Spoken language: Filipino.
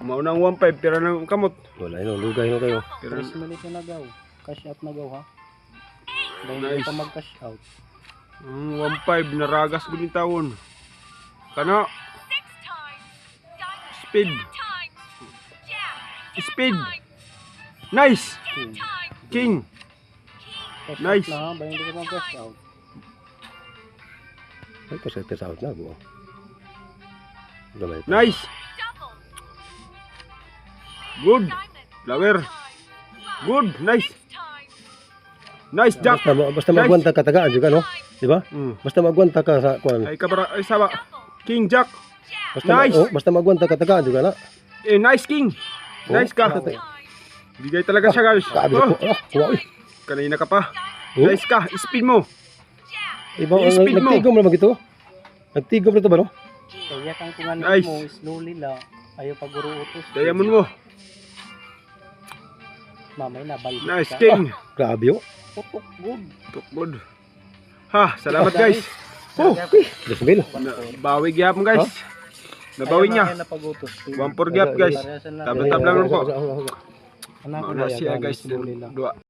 Maunang 1.5 pira ng kamot. Wala yun, lugay na kayo. Pira Press minute na nagaw. Cash out nagaw ha. Dahil Nice. hindi pa mag-cash out. 1.5 na ragas guling taon. Kana. Speed. Speed. Nice. King. Cash Nice. out na ha. Dahil hindi pa mag-cash out. Ay, pasete sa out na, buo. Gamay pa. Nice. Good. Flower. Good. Nice. Nice jack. Basta magwanta ka tagaan juga, no? Di ba? Basta magwanta ka sa kuan. Ay kabara ay sawa. King jack. Basta Nice. basta magwanta ka tagaan juga na. Eh nice king. Nice ka. Bigay talaga siya guys. Kabi Oh, ko. Wow. kanina ka pa. Oh. Nice ka. Speed mo. Iba I-speed mo. nagtigom na magito. Nagtigom na to ba, no? Kaya kang kumanin Nice. mo, slowly lang. Ayaw paguro utos. Diamond mo. Mamay na, balik Nice ka. king. Grabe, oh. Putok, good. Tukbod. Ha, salamat guys. Oh, okay. 2,000. Bawi gyapon guys. Nabawi niya. Ayaw na pag-utos. 1 for gap guys. Parehasan lang. Tabla-tabla lang po. Anak ko Mauna na siya yan, guys. slowly lang. Dua.